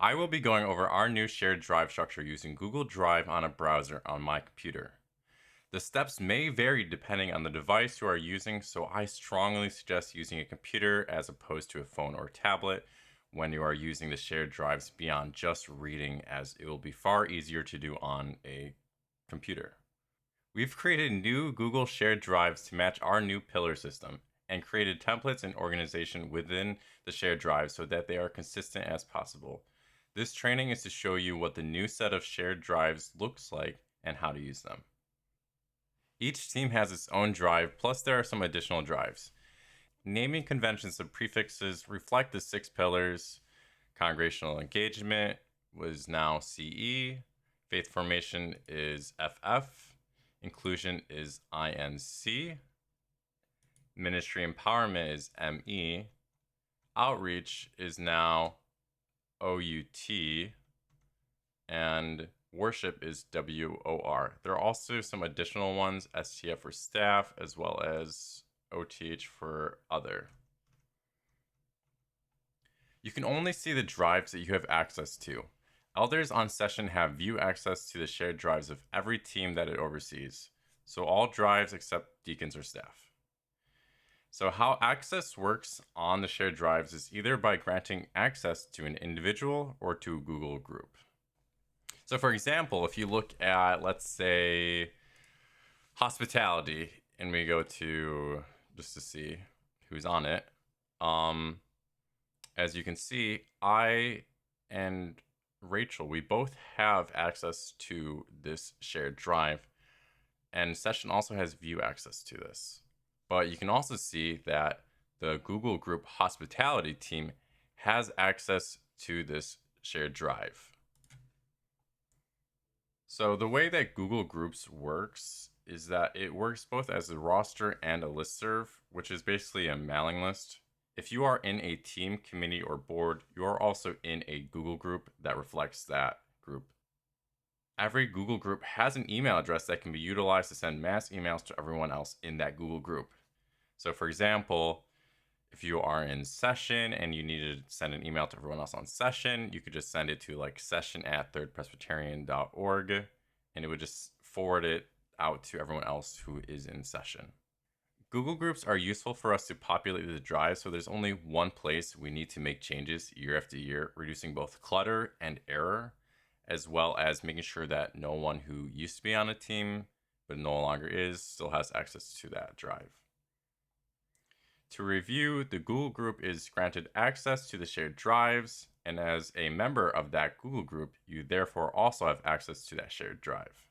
I will be going over our new shared drive structure using Google Drive on a browser on my computer. The steps may vary depending on the device you are using, so I strongly suggest using a computer as opposed to a phone or tablet when you are using the shared drives beyond just reading, as it will be far easier to do on a computer. We've created new Google shared drives to match our new pillar system and created templates and organization within the shared drive so that they are consistent as possible. This training is to show you what the new set of shared drives looks like and how to use them. Each team has its own drive, plus there are some additional drives. Naming conventions of prefixes reflect the 6 pillars. Congregational engagement was now CE. Faith formation is FF. Inclusion is INC. Ministry empowerment is ME. Outreach is now OUT. And worship is WOR. There are also some additional ones, STF for staff, as well as OTH for other. You can only see the drives that you have access to. Elders on session have view access to the shared drives of every team that it oversees, so all drives except deacons or staff. So how access works on the shared drives is either by granting access to an individual or to a Google group. So for example, if you look at, let's say, hospitality, and we go to, just to see who's on it, as you can see, I and Rachel, we both have access to this shared drive, and Session also has view access to this. But you can also see that the Google Group Hospitality team has access to this shared drive. So the way that Google Groups works is that it works both as a roster and a listserv, which is basically a mailing list. If you are in a team, committee, or board, you are also in a Google group that reflects that group. Every Google group has an email address that can be utilized to send mass emails to everyone else in that Google group. So for example, if you are in session and you need to send an email to everyone else on session, you could just send it to like session@thirdpresbyterian.org, and it would just forward it out to everyone else who is in session. Google Groups are useful for us to populate the drive, so there's only one place we need to make changes year after year, reducing both clutter and error, as well as making sure that no one who used to be on a team but no longer is still has access to that drive. To review, the Google Group is granted access to the shared drives, and as a member of that Google Group, you therefore also have access to that shared drive.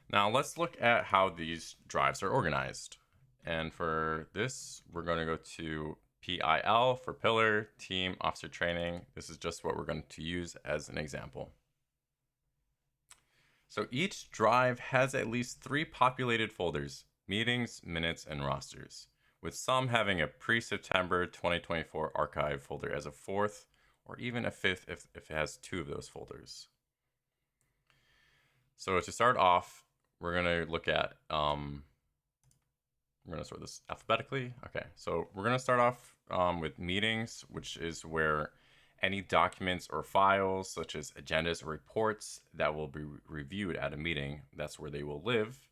Now let's look at how these drives are organized. And for this, we're going to go to PIL for Pillar, Team, Officer Training. This is just what we're going to use as an example. So each drive has at least 3 populated folders: meetings, minutes, and rosters, with some having a pre-September 2024 archive folder as a 4th, or even a 5th if it has 2 of those folders. So to start off, we're going to look at, we're going to sort this alphabetically. Okay, so we're going to start off with meetings, which is where any documents or files, such as agendas or reports that will be reviewed at a meeting, that's where they will live.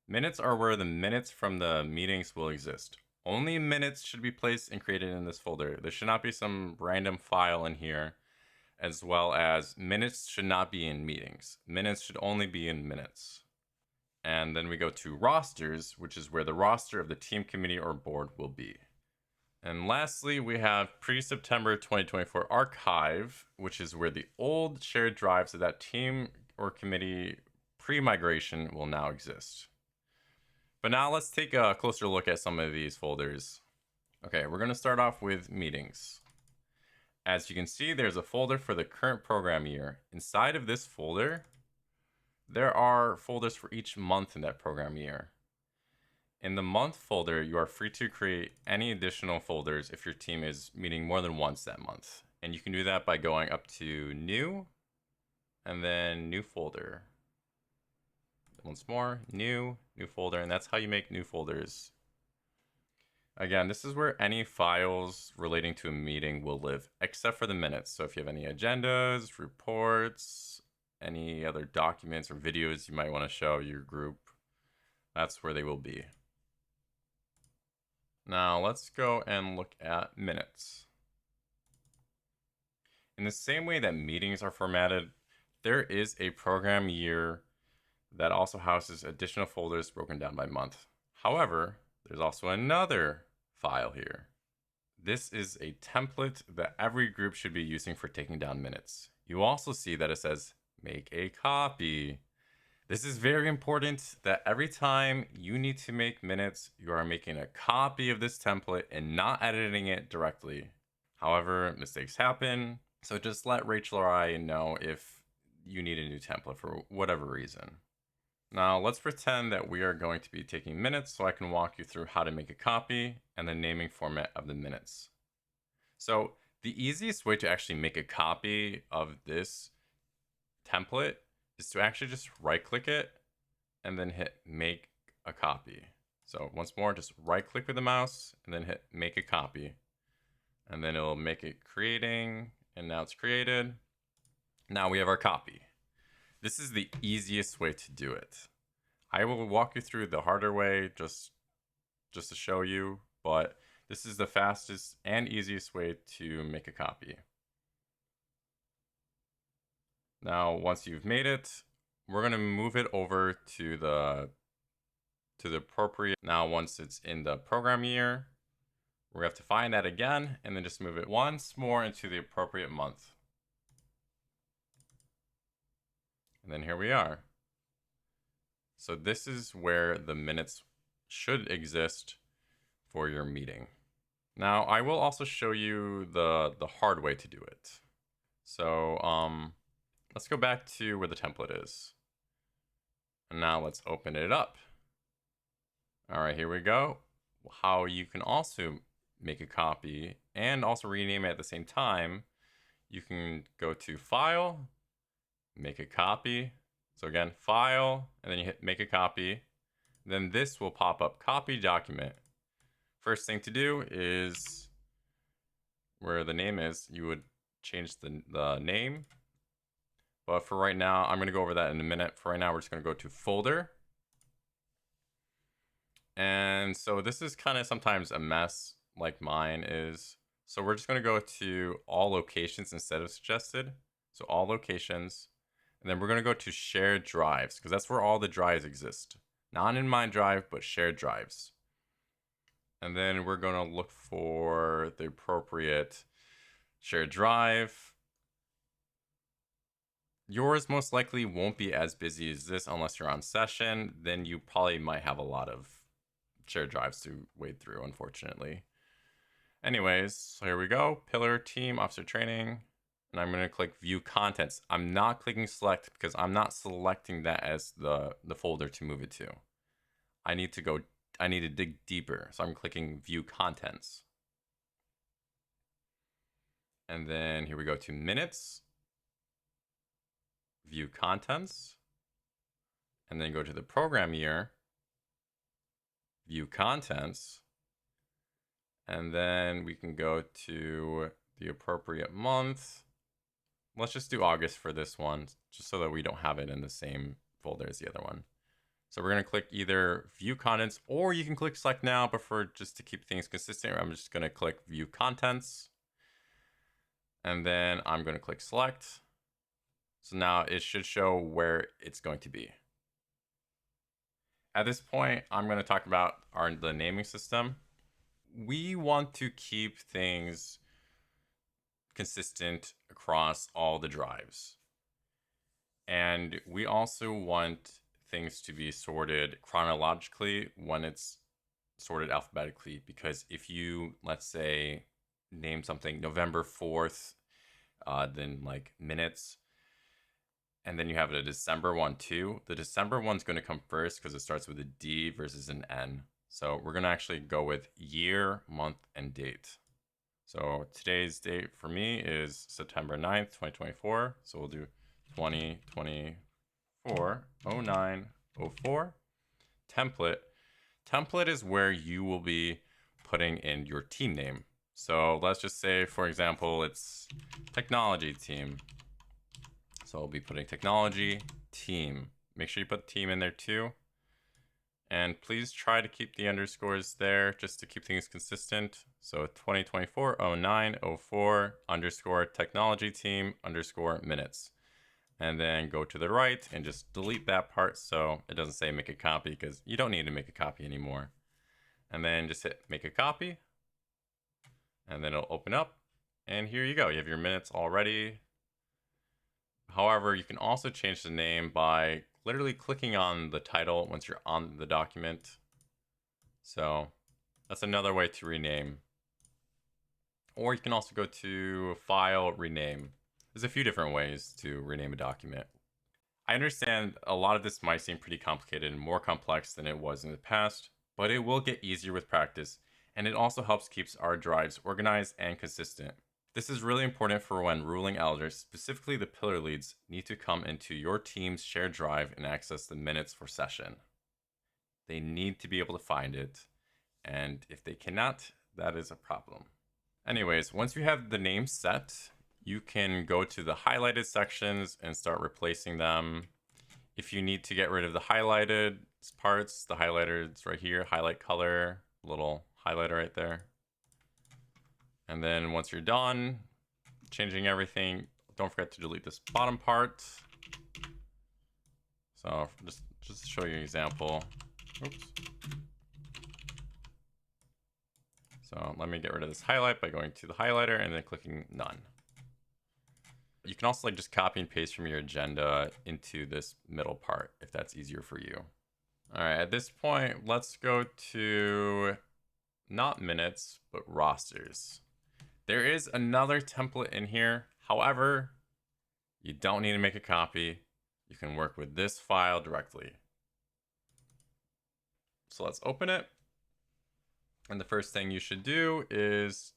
Minutes are where the minutes from the meetings will exist. Only minutes should be placed and created in this folder. There should not be some random file in here, as well as minutes should not be in meetings. Minutes should only be in minutes. And then we go to rosters, which is where the roster of the team, committee, or board will be. And lastly, we have pre-September 2024 archive, which is where the old shared drives of that team or committee pre-migration will now exist. But now let's take a closer look at some of these folders. Okay, we're going to start off with meetings. As you can see, there's a folder for the current program year. Inside of this folder, there are folders for each month in that program year. In the month folder, you are free to create any additional folders if your team is meeting more than once that month. And you can do that by going up to New, and then New Folder. Once more, New Folder, and that's how you make new folders. Again, this is where any files relating to a meeting will live, except for the minutes. So if you have any agendas, reports, any other documents or videos you might want to show your group, that's where they will be. Now let's go and look at minutes. In the same way that meetings are formatted, there is a program year that also houses additional folders broken down by month. However, there's also another file here. This is a template that every group should be using for taking down minutes. You also see that it says make a copy. This is very important that every time you need to make minutes, you are making a copy of this template and not editing it directly. However, mistakes happen, so just let Rachel or I know if you need a new template for whatever reason. Now let's pretend that we are going to be taking minutes so I can walk you through how to make a copy and the naming format of the minutes. So the easiest way to actually make a copy of this template is to actually just right click it and then hit make a copy. So once more, just right click with the mouse and then hit make a copy. And then it'll make it creating, and now it's created. Now we have our copy. This is the easiest way to do it. I will walk you through the harder way just to show you, but this is the fastest and easiest way to make a copy. Now, once you've made it, we're going to move it over to the appropriate. Now, once it's in the program year, we're going to have to find that again and then just move it once more into the appropriate month. And then here we are. So this is where the minutes should exist for your meeting. Now, I will also show you the hard way to do it. So let's go back to where the template is. And now let's open it up. All right, here we go. How you can also make a copy and also rename it at the same time. You can go to File, Make a Copy. So again, File, and then you hit Make a Copy. Then this will pop up Copy Document. First thing to do is where the name is, you would change the name. But for right now, I'm going to go over that in a minute. For right now, we're just going to go to Folder. And so this is kind of sometimes a mess like mine is. So we're just going to go to All Locations instead of Suggested. So All Locations. And then we're going to go to Shared Drives because that's where all the drives exist. Not in my drive, but shared drives. And then we're going to look for the appropriate shared drive. Yours most likely won't be as busy as this unless you're on session. Then you probably might have a lot of shared drives to wade through, unfortunately. Anyways, so here we go. Pillar, Team, Officer Training. And I'm going to click View Contents. I'm not clicking Select because I'm not selecting that as the folder to move it to. I need to dig deeper. So I'm clicking View Contents. And then here we go to Minutes. View Contents. And then go to the Program Year. View Contents. And then we can go to the appropriate month. Let's just do August for this one, just so that we don't have it in the same folder as the other one. So we're going to click either View Contents, or you can click Select Now, but for just to keep things consistent, I'm just going to click View Contents. And then I'm going to click Select. So now it should show where it's going to be. At this point, I'm going to talk about the naming system. We want to keep things consistent across all the drives. And we also want things to be sorted chronologically when it's sorted alphabetically, because if you, let's say, name something November 4th, then like minutes, and then you have a December one too, the December one's going to come first because it starts with a D versus an N. So we're going to actually go with year, month, and date. So today's date for me is September 9th, 2024. So we'll do 2024 09 04. Template. Template is where you will be putting in your team name. So let's just say, for example, it's technology team. So I'll be putting technology team. Make sure you put team in there too. And please try to keep the underscores there just to keep things consistent. So 2024-09-04 underscore technology team underscore minutes. And then go to the right and just delete that part so it doesn't say make a copy, because you don't need to make a copy anymore. And then just hit make a copy. And then it'll open up. And here you go. You have your minutes already. However, you can also change the name by literally clicking on the title once you're on the document. So that's another way to rename. Or you can also go to File, Rename. There's a few different ways to rename a document. I understand a lot of this might seem pretty complicated and more complex than it was in the past, but it will get easier with practice, and it also helps keep our drives organized and consistent. This is really important for when ruling elders, specifically the pillar leads, need to come into your team's shared drive and access the minutes for session. They need to be able to find it, and if they cannot, that is a problem. Anyways, once you have the name set, you can go to the highlighted sections and start replacing them. If you need to get rid of the highlighted parts, the highlighter is right here, highlight color, little highlighter right there. And then once you're done changing everything, don't forget to delete this bottom part. So just to show you an example. Oops. So let me get rid of this highlight by going to the highlighter and then clicking none. You can also just copy and paste from your agenda into this middle part if that's easier for you. All right, at this point, let's go to not minutes, but rosters. There is another template in here. However, you don't need to make a copy. You can work with this file directly. So let's open it. And the first thing you should do is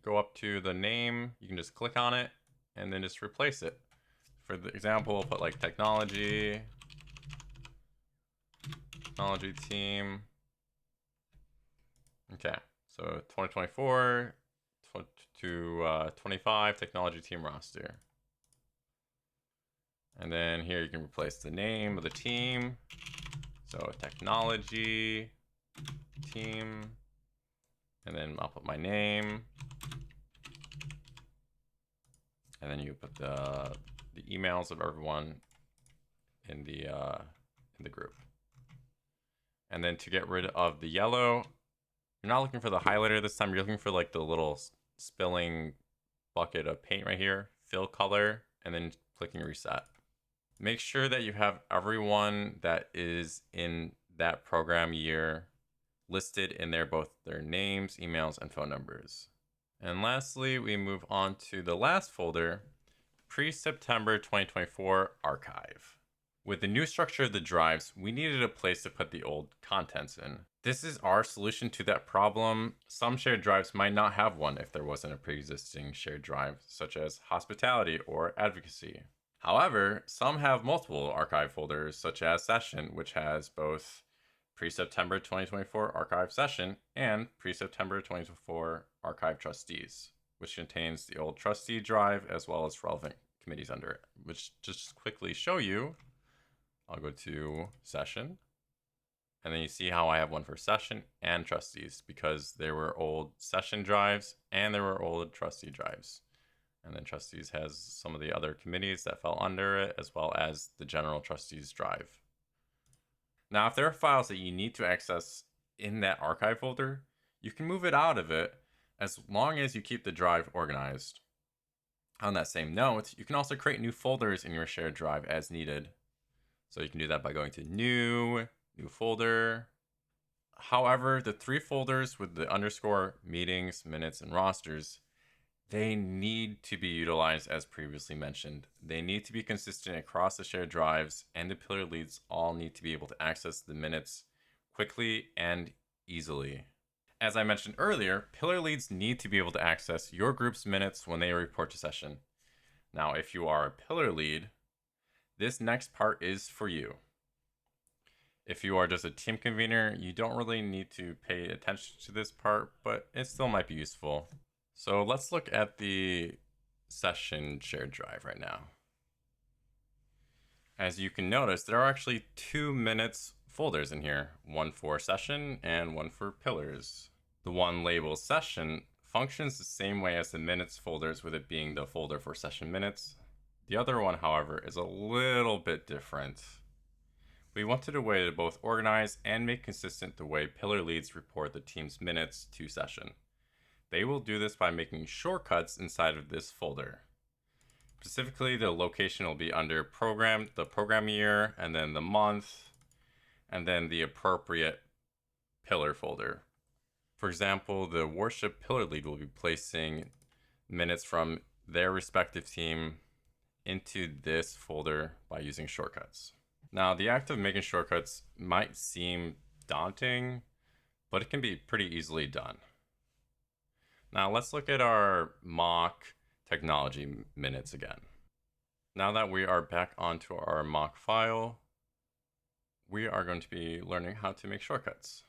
go up to the name. You can just click on it and then just replace it. For the example, we'll put like technology team. Okay, so 2024 to 25 technology team roster. And then here you can replace the name of the team. So technology team. And then I'll put my name. And then you put the emails of everyone in the group. And then to get rid of the yellow, you're not looking for the highlighter this time. You're looking for like the little spilling bucket of paint right here, fill color, and then clicking reset. Make sure that you have everyone that is in that program year listed in there, both their names, emails, and phone numbers. And lastly, we move on to the last folder, pre-September 2024 archive. With the new structure of the drives, we needed a place to put the old contents in. This is our solution to that problem. Some shared drives might not have one if there wasn't a pre-existing shared drive, such as hospitality or advocacy. However, some have multiple archive folders, such as session, which has both pre-September 2024 archive session and pre-September 2024 archive trustees, which contains the old trustee drive as well as relevant committees under it. Which just quickly show you, I'll go to session, and then you see how I have one for session and trustees, because there were old session drives and there were old trustee drives. And then trustees has some of the other committees that fell under it, as well as the general trustees drive. Now, if there are files that you need to access in that archive folder, you can move it out of it as long as you keep the drive organized. On that same note, you can also create new folders in your shared drive as needed. So you can do that by going to new folder. However, the 3 folders with the underscore, meetings, minutes, and rosters, they need to be utilized as previously mentioned. They need to be consistent across the shared drives, and the pillar leads all need to be able to access the minutes quickly and easily. As I mentioned earlier, pillar leads need to be able to access your group's minutes when they report to session. Now, if you are a pillar lead, this next part is for you. If you are just a team convener, you don't really need to pay attention to this part, but it still might be useful. So let's look at the session shared drive right now. As you can notice, there are actually 2 minutes folders in here, one for session and one for pillars. The one labeled session functions the same way as the minutes folders, with it being the folder for session minutes. The other one, however, is a little bit different. We wanted a way to both organize and make consistent the way pillar leads report the team's minutes to session. They will do this by making shortcuts inside of this folder. Specifically, the location will be under program, the program year, and then the month, and then the appropriate pillar folder. For example, the worship pillar lead will be placing minutes from their respective team into this folder by using shortcuts. Now, the act of making shortcuts might seem daunting, but it can be pretty easily done. Now, let's look at our mock technology minutes again. Now that we are back onto our mock file, we are going to be learning how to make shortcuts.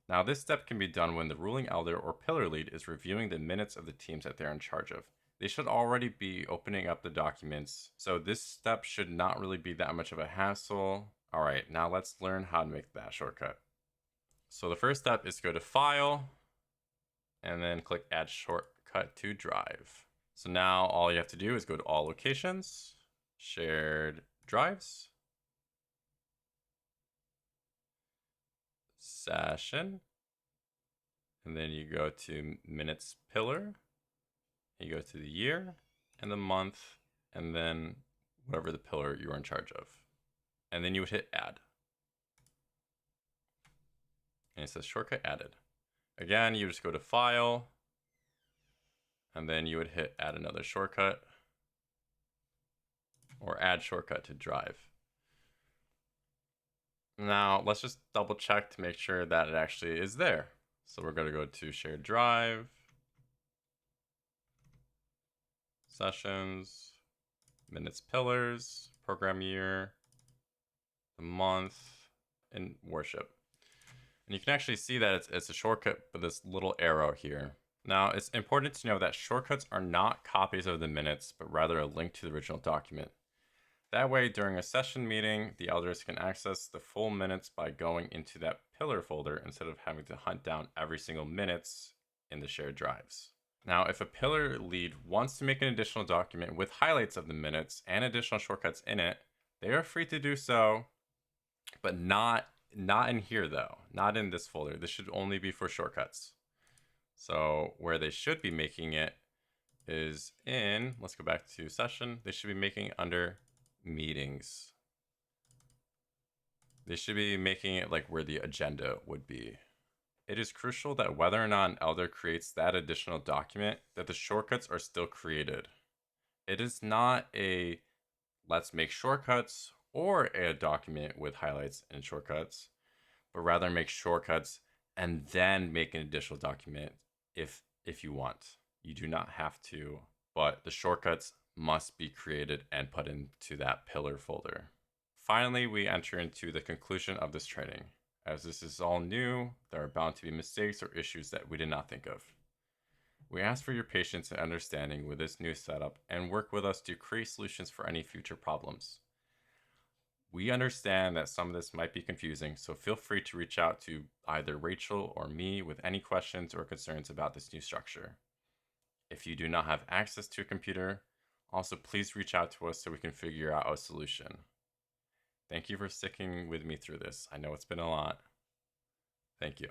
Now, this step can be done when the ruling elder or pillar lead is reviewing the minutes of the teams that they're in charge of. They should already be opening up the documents, so this step should not really be that much of a hassle. All right, now let's learn how to make that shortcut. So the first step is to go to File, and then click Add Shortcut to Drive. So now all you have to do is go to All Locations, Shared Drives, Session, and then you go to Minutes Pillar. You go to the year and the month, and then whatever the pillar you're in charge of. And then you would hit add. And it says shortcut added. Again, you just go to File, and then you would hit add another shortcut, or add shortcut to Drive. Now, let's just double check to make sure that it actually is there. So we're going to go to Shared Drive, Sessions, Minutes Pillars, Program Year, the month, and Worship. And you can actually see that it's a shortcut with this little arrow here. Now, it's important to know that shortcuts are not copies of the minutes, but rather a link to the original document. That way, during a session meeting, the elders can access the full minutes by going into that pillar folder instead of having to hunt down every single minutes in the shared drives. Now, if a pillar lead wants to make an additional document with highlights of the minutes and additional shortcuts in it, they are free to do so, but not in here though, not in this folder. This should only be for shortcuts. So where they should be making it is in, let's go back to session. They should be making under meetings. They should be making it like where the agenda would be. It is crucial that whether or not an elder creates that additional document, that the shortcuts are still created. It is not a let's make shortcuts or a document with highlights and shortcuts, but rather make shortcuts and then make an additional document if you want. You do not have to, but the shortcuts must be created and put into that pillar folder. Finally, we enter into the conclusion of this training. As this is all new, there are bound to be mistakes or issues that we did not think of. We ask for your patience and understanding with this new setup and work with us to create solutions for any future problems. We understand that some of this might be confusing, so feel free to reach out to either Rachel or me with any questions or concerns about this new structure. If you do not have access to a computer, also please reach out to us so we can figure out a solution. Thank you for sticking with me through this. I know it's been a lot. Thank you.